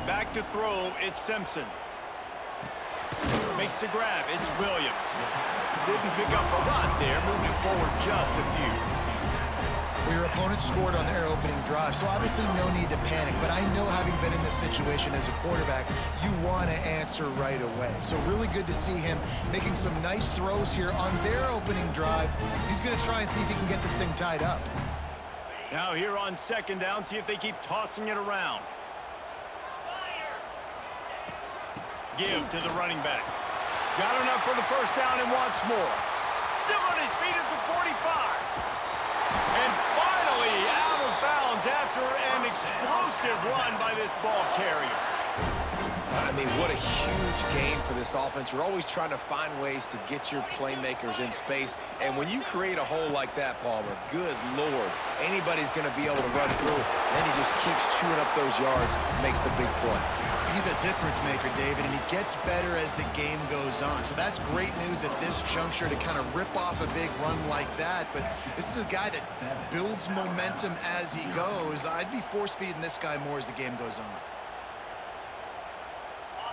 Back to throw, it's Simpson. Makes the grab, it's Williams. Didn't pick up a lot there, moving forward just a few. Well, your opponent scored on their opening drive, so obviously no need to panic. But I know, having been in this situation as a quarterback, you want to answer right away. So really good to see him making some nice throws here on their opening drive. He's going to try and see if he can get this thing tied up. Now here on second down, see if they keep tossing it around. Give to the running back. Got enough for the first down and wants more. Still on his feet at the 45. And finally out of bounds after an explosive run by this ball carrier. I mean, what a huge game for this offense. You're always trying to find ways to get your playmakers in space. And when you create a hole like that, Palmer, good Lord, anybody's going to be able to run through. Then he just keeps chewing up those yards, makes the big play. He's a difference maker, David, and he gets better as the game goes on. So that's great news at this juncture to kind of rip off a big run like that. But this is a guy that builds momentum as he goes. I'd be force-feeding this guy more as the game goes on.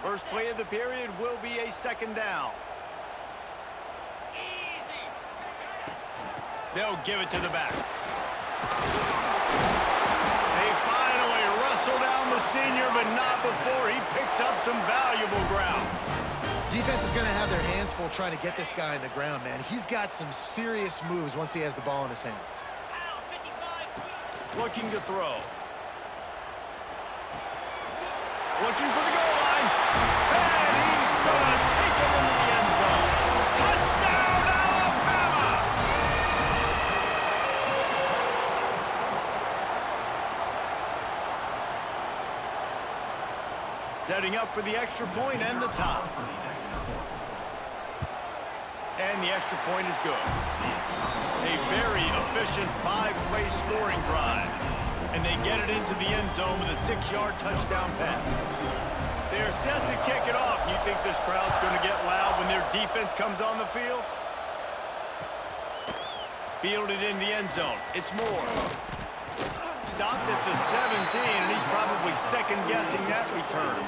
First play of the period will be a second down. They'll give it to the back. They finally wrestle down the senior, but not before he picks up some valuable ground. Defense is going to have their hands full trying to get this guy on the ground, man. He's got some serious moves once he has the ball in his hands. Looking to throw. Looking for the goal line. And he's going to take it into the end zone. Touchdown, Alabama! Setting up for the extra point and the tie. And the extra point is good. A very efficient 5-play scoring drive. And they get it into the end zone with a 6-yard touchdown pass. They're set to kick it off. You think this crowd's going to get loud when their defense comes on the field? Fielded in the end zone. It's Moore. Stopped at the 17, and he's probably second-guessing that return.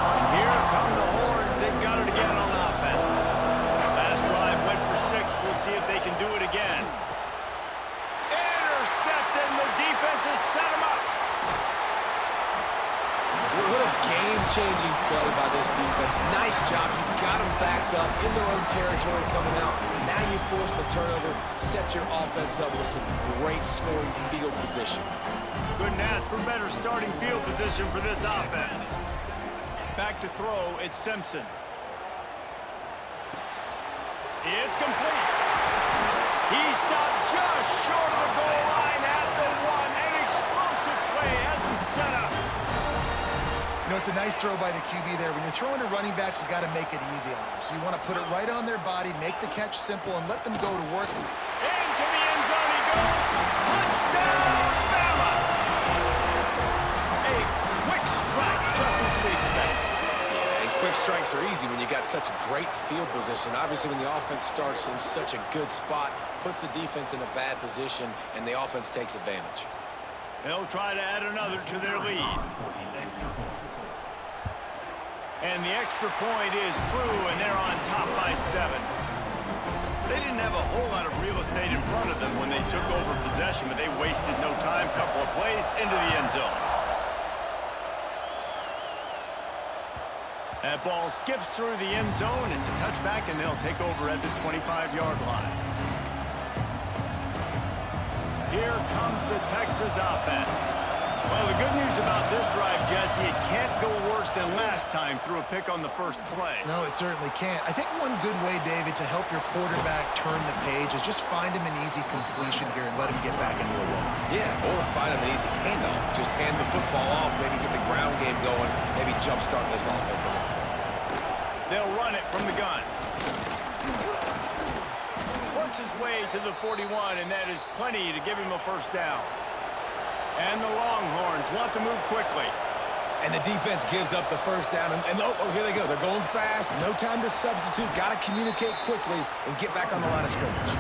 And here come the horns. They've got it again on offense. Last drive went for 6. We'll see if they can do it again. Intercepted, and the defense has set him up. What a game-changing play by this defense. Nice job. You got them backed up in their own territory coming out. Now you force the turnover, set your offense up with some great scoring field position. Couldn't ask for better starting field position for this offense. Back to throw, it's Simpson. It's complete. He stopped just short of the goal line at the 1. An explosive play has him set up. You know, it's a nice throw by the QB there. When you're throwing to running backs, you got to make it easy on them. So you want to put it right on their body, make the catch simple, and let them go to work. Into the end zone he goes. Touchdown, Bama! A quick strike, just as we expected. Yeah, and quick strikes are easy when you got such great field position. Obviously, when the offense starts in such a good spot, puts the defense in a bad position, and the offense takes advantage. They'll try to add another to their lead. And the extra point is true, and they're on top by 7. They didn't have a whole lot of real estate in front of them when they took over possession, but they wasted no time. Couple of plays into the end zone. That ball skips through the end zone. It's a touchback, and they'll take over at the 25-yard line. Here comes the Texas offense. Well, the good news about this drive, Jesse, it can't go worse than last time through a pick on the first play. No, it certainly can't. I think one good way, David, to help your quarterback turn the page is just find him an easy completion here and let him get back into a rhythm. Yeah, or find him an easy handoff. Just hand the football off, maybe get the ground game going, maybe jumpstart this offense a little bit. They'll run it from the gun. Works his way to the 41, and that is plenty to give him a first down. And the Longhorns want to move quickly. And the defense gives up the first down. And oh, here they go. They're going fast. No time to substitute. Got to communicate quickly and get back on the line of scrimmage.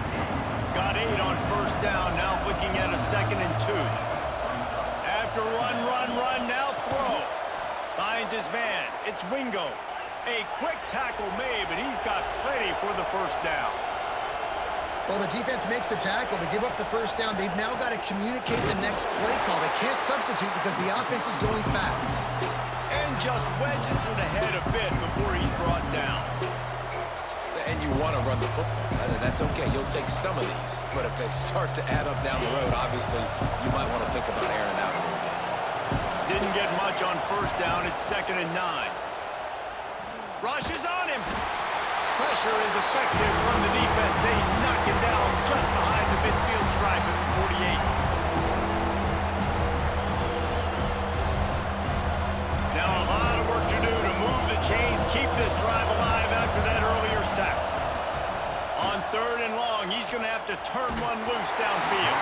Got 8 on first down. Now looking at a 2nd and 2. after run, run, run, now throw. Finds his man. It's Wingo. A quick tackle made, but he's got plenty for the first down. Well, the defense makes the tackle to give up the first down. They've now got to communicate the next play call. They can't substitute because the offense is going fast. And just wedges it ahead a bit before he's brought down. And you want to run the football. That's okay. You'll take some of these. But if they start to add up down the road, obviously, you might want to think about airing out a little bit. Didn't get much on first down. It's 2nd and 9. Rush is on him. Pressure is effective from the defense. They knock him down just behind the midfield stripe at the 48. Now a lot of work to do to move the chains, keep this drive alive after that earlier sack. On 3rd and long, he's going to have to turn one loose downfield.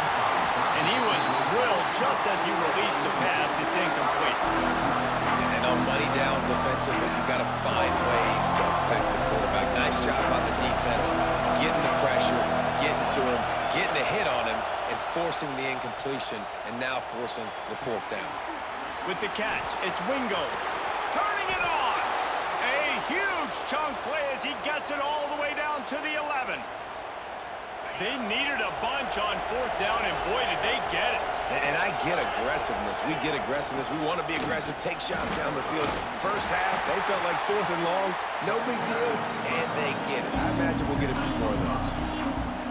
And he was drilled just as he released the pass. It's incomplete. And on money down defensively, you've got to find ways to affect the quarterback. Nice job by the defense, getting the pressure, getting to him, getting a hit on him, and forcing the incompletion, and now forcing the 4th down. With the catch, it's Wingo. Turning it on. A huge chunk play as he gets it all the way down to the 11. They needed a bunch on 4th down, and boy, did they get it. And I get aggressiveness. We get aggressiveness. We want to be aggressive, take shots down the field. First half, they felt like 4th and long. No big deal, and they get it. I imagine we'll get a few more of those.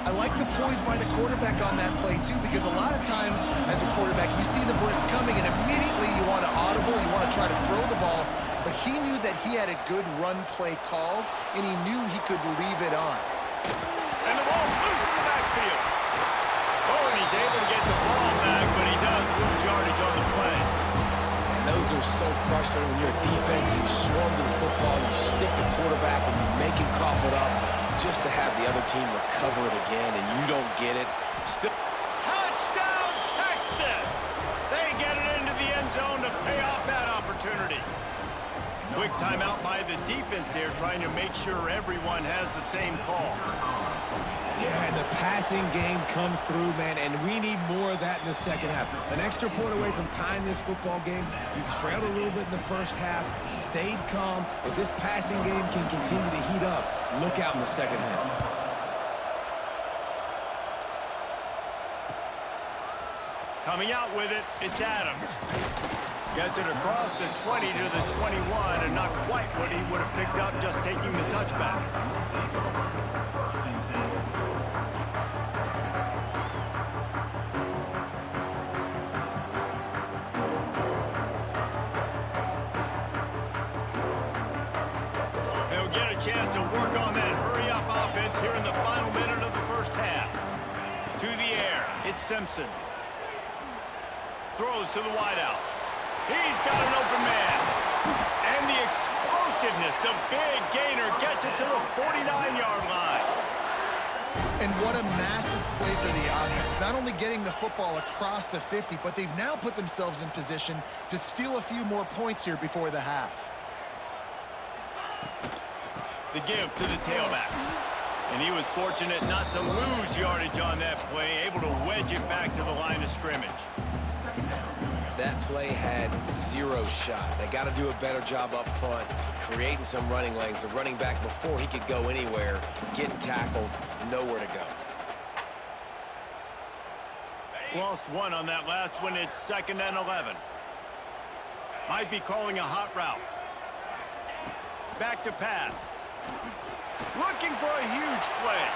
I like the poise by the quarterback on that play, too, because a lot of times, as a quarterback, you see the blitz coming, and immediately you want to audible, you want to try to throw the ball, but he knew that he had a good run play called, and he knew he could leave it on. And the ball's loose in the backfield. Oh, and he's able to get the ball back, but he does lose yardage on the play. And those are so frustrating when you're a defense and you swarm to the football, you stick the quarterback, and you make him cough it up just to have the other team recover it again, and you don't get it. Still. Touchdown, Texas! They get it into the end zone to pay off that opportunity. Quick timeout by the defense there, trying to make sure everyone has the same call. Yeah, and the passing game comes through, man, and we need more of that in the second half. An extra point away from tying this football game. You trailed a little bit in the first half, stayed calm. If this passing game can continue to heat up, look out in the second half. Coming out with it, it's Adams. Gets it across the 20 to the 21, and not quite what he would have picked up just taking the touchback. They'll get a chance to work on that hurry-up offense here in the final minute of the first half. To the air, it's Simpson. Throws to the wideout. He's got an open man. And the explosiveness, the big gainer gets it to the 49-yard line. And what a massive play for the offense. Not only getting the football across the 50, but they've now put themselves in position to steal a few more points here before the half. The give to the tailback. And he was fortunate not to lose yardage on that play, able to wedge it back to the line of scrimmage. That play had zero shot. They got to do a better job up front, creating some running lanes. The running back, before he could go anywhere, getting tackled, nowhere to go. Lost one on that last one. It's 2nd and 11. Might be calling a hot route. Back to pass. Looking for a huge play.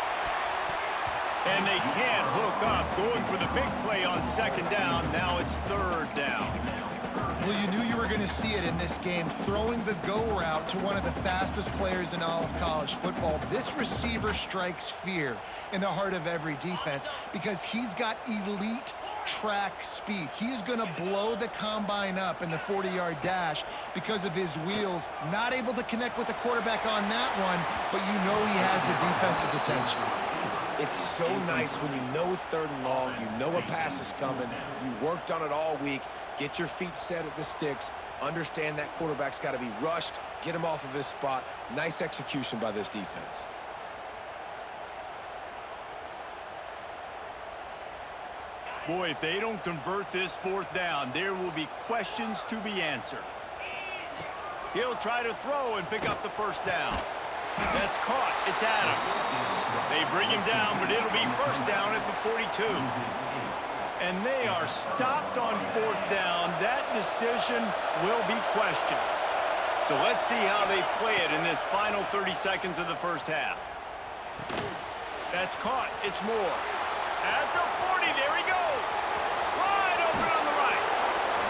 And they can't hook up. Going for the big play on 2nd down. Now it's 3rd down. Well, you knew you were going to see it in this game, throwing the go route to one of the fastest players in all of college football. This receiver strikes fear in the heart of every defense because he's got elite track speed. He is going to blow the combine up in the 40-yard dash because of his wheels. Not able to connect with the quarterback on that one, but you know he has the defense's attention. It's so nice when you know it's 3rd and long, you know a pass is coming, you worked on it all week, get your feet set at the sticks, understand that quarterback's got to be rushed, get him off of his spot. Nice execution by this defense. Boy, if they don't convert this fourth down, there will be questions to be answered. He'll try to throw and pick up the first down. That's caught. It's Adams. They bring him down, but it'll be first down at the 42. And they are stopped on fourth down. That decision will be questioned. So let's see how they play it in this final 30 seconds of the first half. That's caught. It's Moore. At the 40, there he goes. Wide open on the right.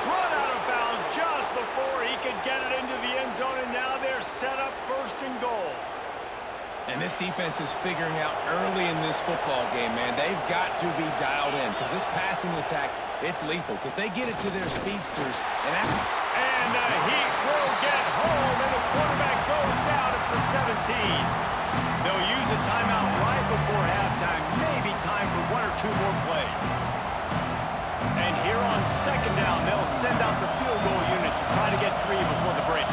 Run out of bounds just before he could get it into the end zone, and now they're set up first and goal. And this defense is figuring out early in this football game, man. They've got to be dialed in because this passing attack, it's lethal because they get it to their speedsters. And the Heat will get home, and the quarterback goes down at the 17. They'll use a timeout right before halftime. Maybe time for one or two more plays. And here on second down, they'll send out the field goal unit to try to get 3 before the break.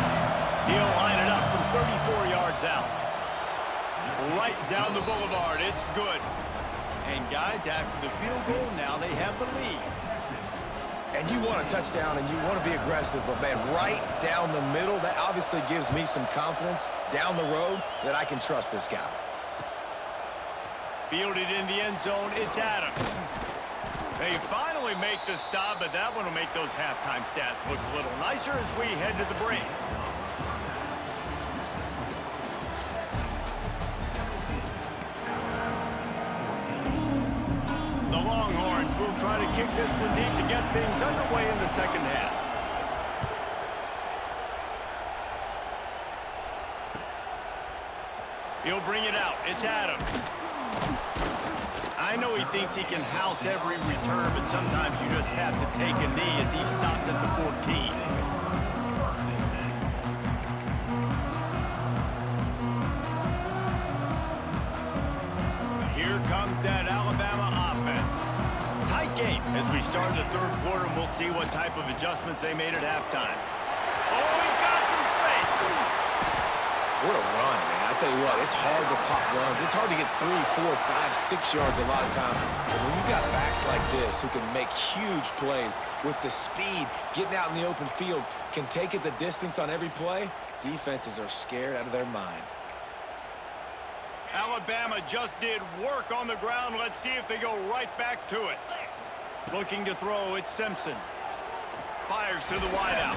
He'll line it up from 34 yards out. Right down the boulevard. It's good. And guys, after the field goal, now they have the lead. And you want a touchdown and you want to be aggressive, but man, right down the middle, that obviously gives me some confidence down the road that I can trust this guy. Fielded in the end zone, it's Adams. They finally make the stop, but that one will make those halftime stats look a little nicer as we head to the break. The Longhorns will try to kick this one deep to get things underway in the second half. He'll bring it out. It's Adams. I know he thinks he can house every return, but sometimes you just have to take a knee as he stopped at the 14. Here comes that Alabama offense. Tight game as we start the third quarter, and we'll see what type of adjustments they made at halftime. Oh, he's got some space. What a run, man. I tell you what, it's hard to pop runs. It's hard to get 3, 4, 5, 6 yards a lot of times. But when you got backs like this who can make huge plays with the speed, getting out in the open field, can take it the distance on every play, defenses are scared out of their mind. Alabama just did work on the ground. Let's see if they go right back to it. Looking to throw, it's Simpson. Fires to the wideout.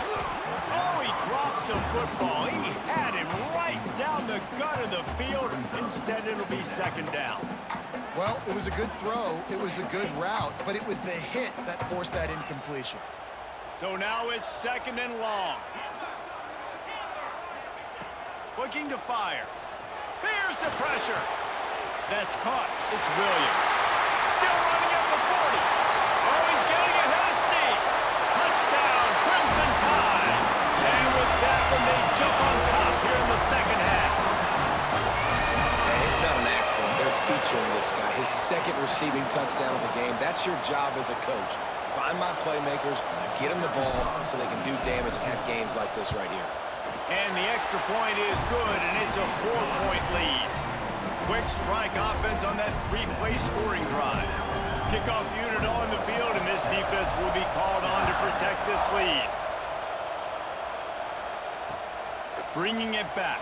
Oh, he drops the football. He had him right down the gut of the field. Instead, it'll be second down. Well, it was a good throw. It was a good route, but it was the hit that forced that incompletion. So now it's second and long. Looking to fire. Here's the pressure. That's caught. It's Williams. Still running at the 40. Oh, he's getting ahead of steam. Touchdown, Crimson Tide. And with that one, they jump on top here in the second half. And it's not an accident. They're featuring this guy. His second receiving touchdown of the game. That's your job as a coach. Find my playmakers, get them the ball so they can do damage and have games like this right here. And the extra point is good, and it's a 4-point lead. Quick strike offense on that 3-play scoring drive. Kickoff unit on the field, and this defense will be called on to protect this lead. Bringing it back.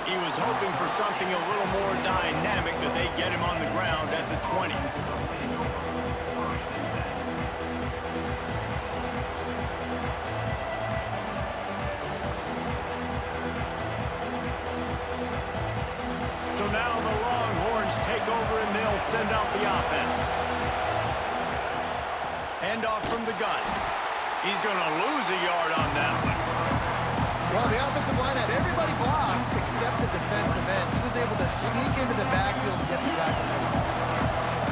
He was hoping for something a little more dynamic, but they get him on the ground at the 20. So now the Longhorns take over and they'll send out the offense. Handoff from the gun. He's going to lose a yard on that one. Well, the offensive line had everybody blocked except the defensive end. He was able to sneak into the backfield and get the tackle for loss.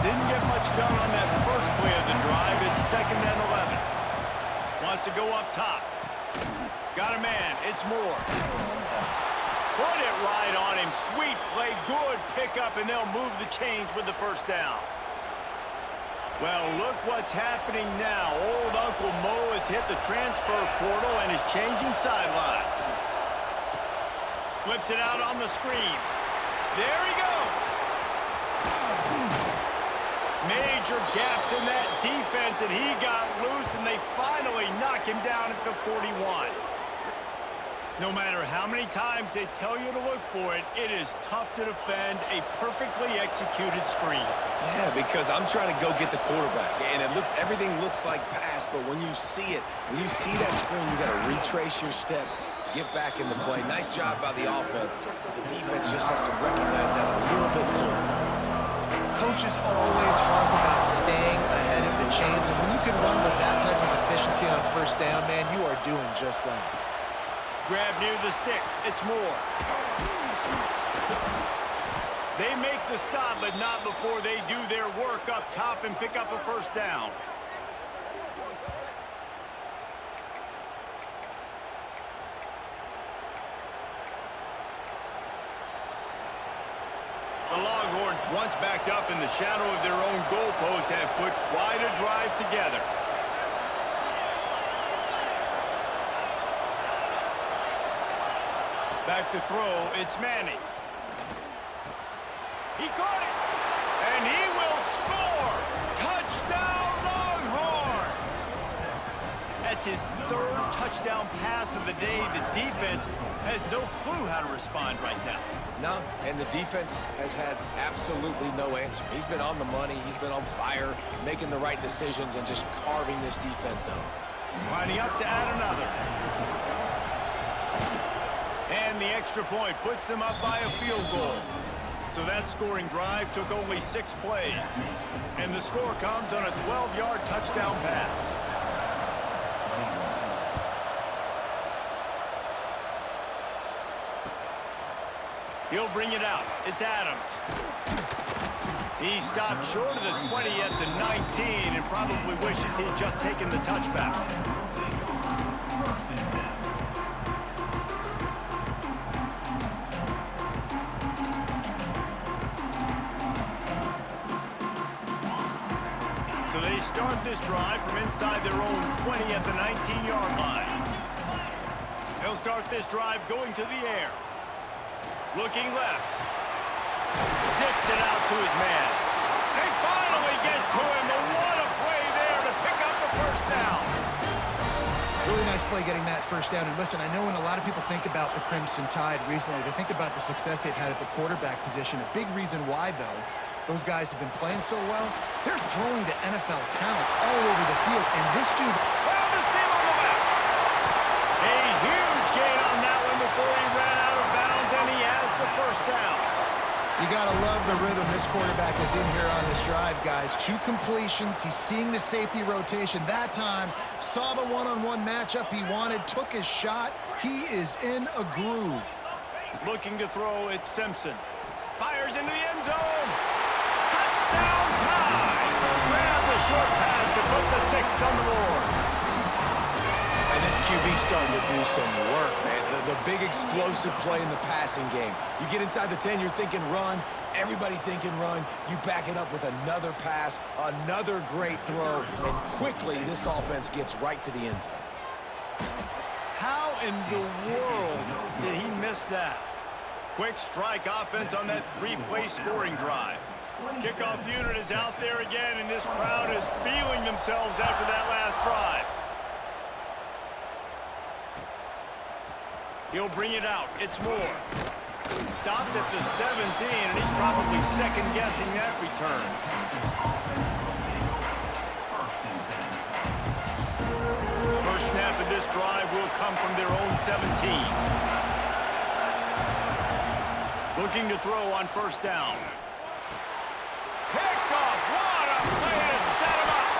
Didn't get much done on that first play of the drive. It's second and 11. Wants to go up top. Got a man. It's Moore. Put it right on him. Sweet play. Good pickup, and they'll move the chains with the first down. Well, look what's happening now. Old Uncle Mo has hit the transfer portal and is changing sidelines. Flips it out on the screen. There he goes. Major gaps in that defense, and he got loose, and they finally knock him down at the 41. No matter how many times they tell you to look for it, it is tough to defend a perfectly executed screen. Yeah, because I'm trying to go get the quarterback, and everything looks like pass, but when you see it, when you see that screen, you got to retrace your steps, get back in the play. Nice job by the offense. The defense just has to recognize that a little bit sooner. Coaches always harp about staying ahead of the chains, and when you can run with that type of efficiency on first down, man, you are doing just that. Grab near the sticks. It's Moore. They make the stop, but not before they do their work up top and pick up a first down. The Longhorns, once backed up in the shadow of their own goalpost, have put quite a drive together. Back to throw, it's Manning. He caught it, and he will score! Touchdown, Longhorns! That's his third touchdown pass of the day. The defense has no clue how to respond right now. No, and the defense has had absolutely no answer. He's been on the money, he's been on fire, making the right decisions, and just carving this defense up. Lining up to add another. And the extra point puts them up by a field goal. So that scoring drive took only 6 plays. And the score comes on a 12-yard touchdown pass. He'll bring it out. It's Adams. He stopped short of the 20 at the 19 and probably wishes he'd just taken the touchback. So they start this drive from inside their own 20 at the 19-yard line. They'll start this drive going to the air. Looking left. Zips it out to his man. They finally get to him, and what a play there to pick up the first down. Really nice play getting that first down. And listen, I know when a lot of people think about the Crimson Tide recently, they think about the success they've had at the quarterback position. A big reason why, though, those guys have been playing so well, they're throwing to NFL talent all over the field. And this dude found the seam on the left. A huge gain on that one before he ran out of bounds, and he has the first down. You got to love the rhythm this quarterback is in here on this drive, guys. 2 completions. He's seeing the safety rotation. That time, saw the one-on-one matchup he wanted, took his shot. He is in a groove. Looking to throw, it's Simpson. Fires into the end zone. Touchdown time. Grab the short pass to put the 6 on the board. And this QB's starting to do some work, man. The big explosive play in the passing game. You get inside the 10, you're thinking run. Everybody thinking run. You back it up with another pass, another great throw, and quickly this offense gets right to the end zone. How in the world did he miss that? Quick strike offense on that 3-play scoring drive. Kickoff unit is out there again, and this crowd is feeling themselves after that last drive. He'll bring it out. It's Moore. Stopped at the 17, and he's probably second-guessing that return. First snap of this drive will come from their own 17. Looking to throw on first down. Picked off. What a play to set him up.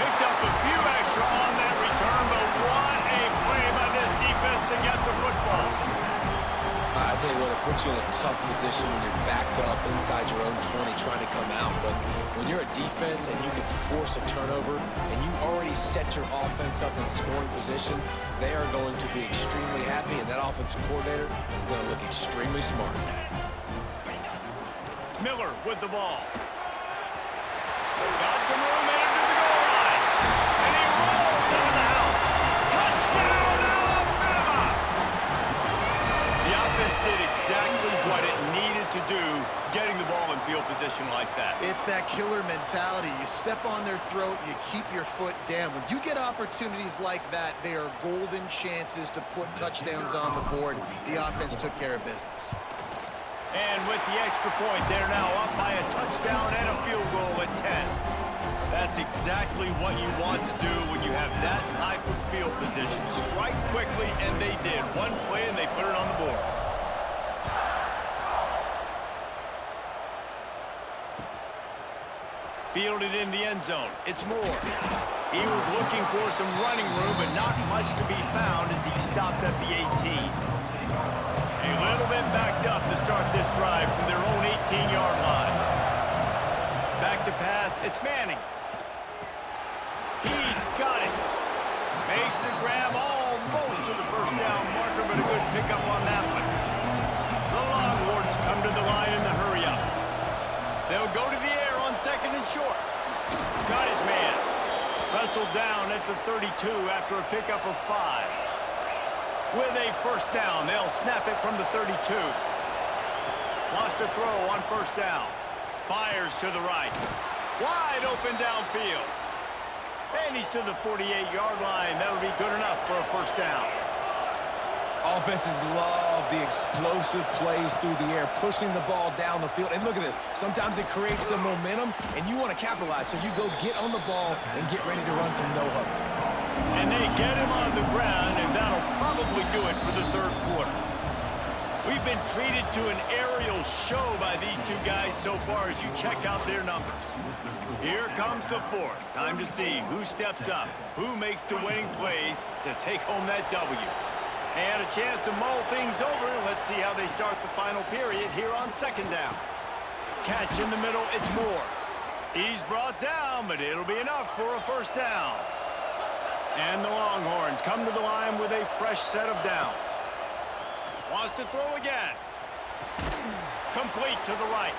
Picked up a few extra on that return, but what a play by this defense to get the football. I tell you what, it puts you in a tough position when you're backed up inside your own 20 trying to come out. But when you're a defense and you can force a turnover and you already set your offense up in scoring position, they are going to be extremely happy, and that offensive coordinator is going to look extremely smart. Miller with the ball. Got some room into the goal line. And he rolls into the house. Touchdown, Alabama! The offense did exactly what it needed to do, getting the ball in field position like that. It's It's that killer mentality. You step on their throat, you keep your foot down. When you get opportunities like that, they are golden chances to put touchdowns on the board. The offense took care of business. And with the extra point, they're now up by a touchdown and a field goal at 10. That's exactly what you want to do when you have that type of field position. Strike quickly, and they did. One play, and they put it on the board. Fielded in the end zone. It's Moore. He was looking for some running room, but not much to be found as he stopped at the 18. A little bit backed up to start this drive from their own 18-yard line. Back to pass. It's Manning. He's got it. Makes the grab almost to the first down marker, but a good pickup on that one. The Longhorns come to the line in the hurry-up. They'll go to the air on second and short. Got his man. Wrestled down at the 32 after a pickup of 5. With a first down, they'll snap it from the 32. Lost a throw on first down. Fires to the right. Wide open downfield. And he's to the 48-yard line. That'll be good enough for a first down. Offenses love the explosive plays through the air, pushing the ball down the field. And look at this. Sometimes it creates some momentum, and you want to capitalize. So you go get on the ball and get ready to run some no-huddle. And they get him on the ground, and that'll probably do it for the third quarter. We've been treated to an aerial show by these two guys so far as you check out their numbers. Here comes the fourth. Time to see who steps up, who makes the winning plays to take home that W. And a chance to mull things over. Let's see how they start the final period here on second down. Catch in the middle, it's Moore. He's brought down, but it'll be enough for a first down. And the Longhorns come to the line with a fresh set of downs. Wants to throw again. Complete to the right.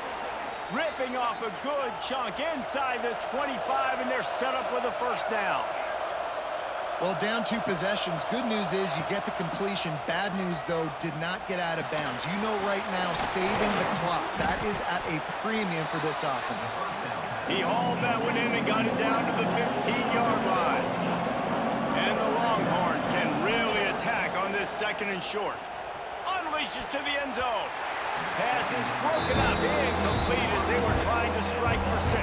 Ripping off a good chunk inside the 25, and they're set up with a first down. Well, down 2 possessions. Good news is you get the completion. Bad news, though, did not get out of bounds. You know right now, saving the clock. That is at a premium for this offense. He hauled that one in and got it down to the 15-yard line. And the Longhorns can really attack on this second and short. Unleashes to the end zone. Pass is broken up, incomplete as they were trying to strike for 6.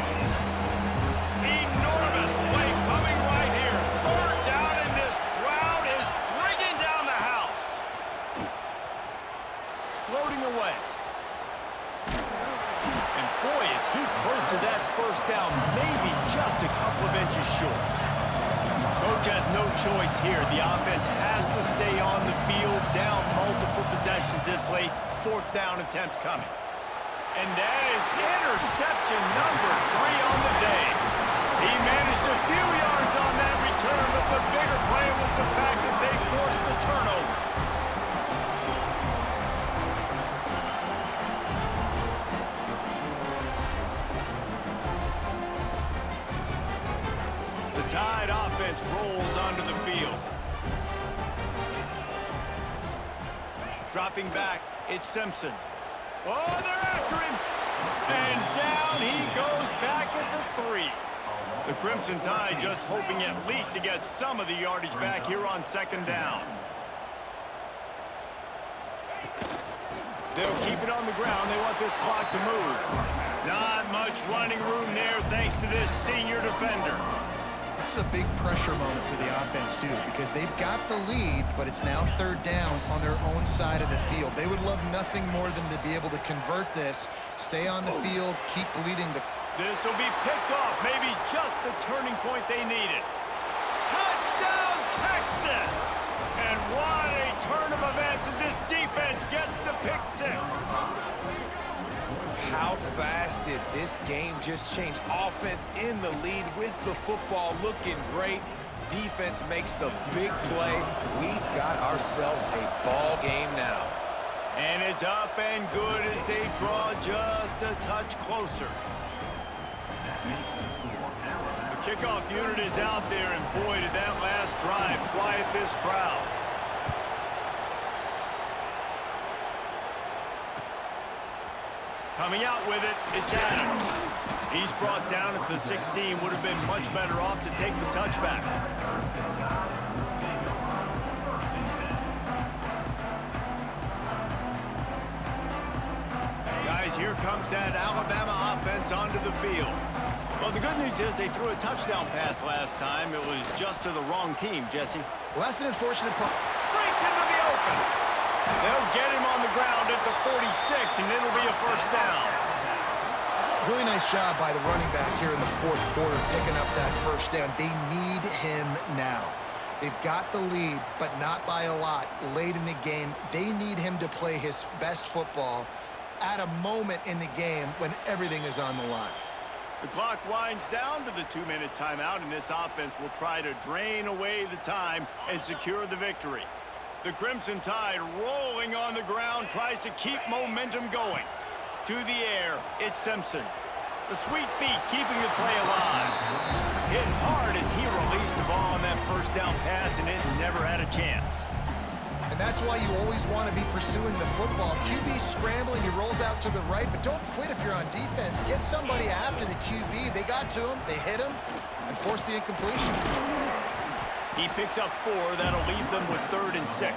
Enormous play coming right here. Third down, and this crowd is bringing down the house. Floating away. And boy, is he close to that first down, maybe just a couple of inches short. Coach has no choice here. The offense has to stay on the field, down multiple possessions this late. Fourth down attempt coming. And that is interception number 3 on the day. He managed a few yards on that return, but the bigger play was the fact that they forced the turnover. The Tide offense rolls onto the field. Dropping back, it's Simpson. Oh, they're after him! And down he goes back at the 3. The Crimson Tide just hoping at least to get some of the yardage back here on second down. They'll keep it on the ground. They want this clock to move. Not much running room there thanks to this senior defender. This is a big pressure moment for the offense, too, because they've got the lead, but it's now third down on their own side of the field. They would love nothing more than to be able to convert this, stay on the field, keep leading the... This will be picked off, maybe just the turning point they needed. Touchdown, Texas! And what a turn of events as this defense gets the pick 6. How fast did this game just change? Offense in the lead with the football looking great. Defense makes the big play. We've got ourselves a ball game now. And it's up and good as they draw just a touch closer. The kickoff unit is out there, and boy, did that last drive quiet this crowd. Coming out with it, it's Adams. He's brought down at the 16. Would have been much better off to take the touchback. Guys, here comes that Alabama offense onto the field. Well, the good news is they threw a touchdown pass last time. It was just to the wrong team, Jesse. Well, that's an unfortunate part. Breaks into the open. They'll get him on the ground at the 46, and it'll be a first down. Really nice job by the running back here in the fourth quarter, picking up that first down. They need him now. They've got the lead, but not by a lot late in the game. They need him to play his best football at a moment in the game when everything is on the line. The clock winds down to the 2-minute timeout, and this offense will try to drain away the time and secure the victory. The Crimson Tide rolling on the ground tries to keep momentum going. To the air, it's Simpson. The sweet feet keeping the play alive. Hit hard as he released the ball on that first down pass, and it never had a chance. And that's why you always want to be pursuing the football. QB scrambling, he rolls out to the right, but don't quit if you're on defense. Get somebody after the QB. They got to him, they hit him, and forced the incompletion. He picks up 4. That'll leave them with 3rd and 6.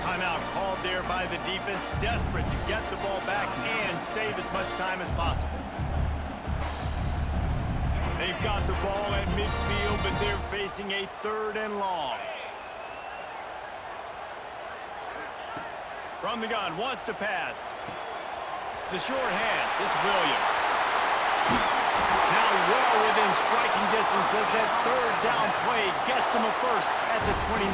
Timeout called there by the defense, desperate to get the ball back and save as much time as possible. They've got the ball at midfield, but they're facing a 3rd and long. From the gun, wants to pass. The short hands, it's Williams. Now well within striking distance as that 3rd down play gets him a first at the 29.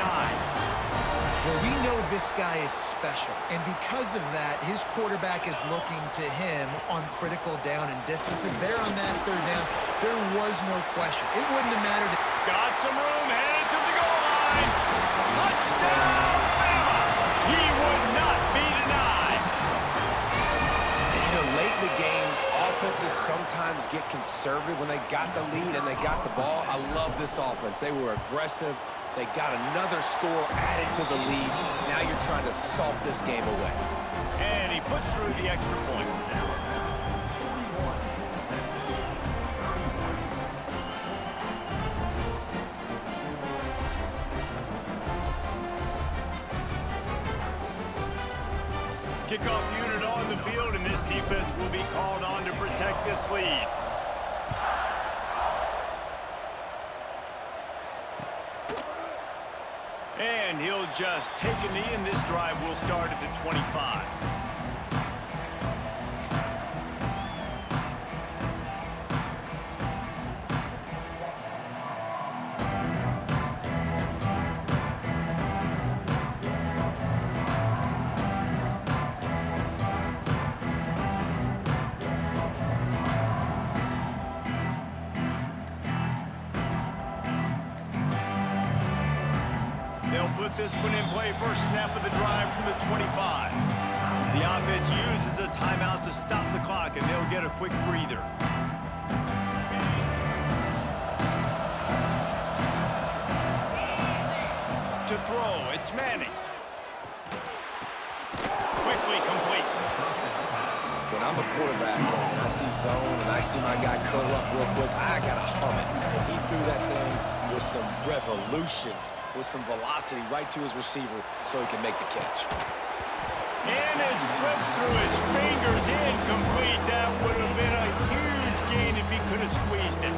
Well, we know this guy is special, and because of that, his quarterback is looking to him on critical down and distances. There on that 3rd down, there was no question. It wouldn't have mattered. Got some room, headed to the goal line. Touchdown, Bama! He would not be denied. You know, late in the games, offenses sometimes get conservative when they got the lead and they got the ball. I love this offense. They were aggressive. They got another score added to the lead. Now you're trying to salt this game away. And he puts through the extra point. Kickoff unit on the field, and this defense will be called on to protect this lead. And he'll just take a knee, and this drive will start at the 25. They'll put this one in play, first snap of the drive from the 25. The offense uses a timeout to stop the clock, and they'll get a quick breather. To throw, it's Manning. Quickly complete. When I'm a quarterback and I see zone and I see my guy curl up real quick, I got to hum it. And he threw that thing with some revolutions, with some velocity right to his receiver so he can make the catch. And it slips through his fingers, incomplete. That would have been a huge gain if he could have squeezed it.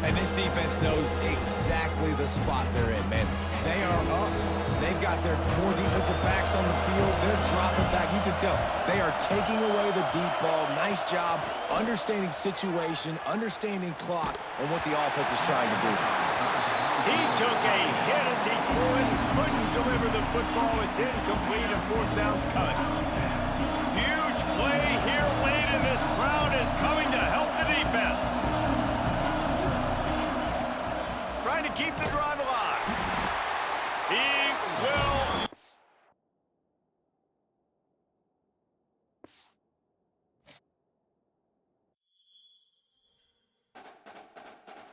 And this defense knows exactly the spot they're in, man. They are up. They've got their more defensive backs on the field. They're dropping back. You can tell they are taking away the deep ball. Nice job understanding situation, understanding clock, and what the offense is trying to do. He took a hit as he threw it, couldn't deliver the football. It's incomplete, and 4th down's coming. Huge play here late, and this crowd is coming to help the defense. Trying to keep the drive alive. He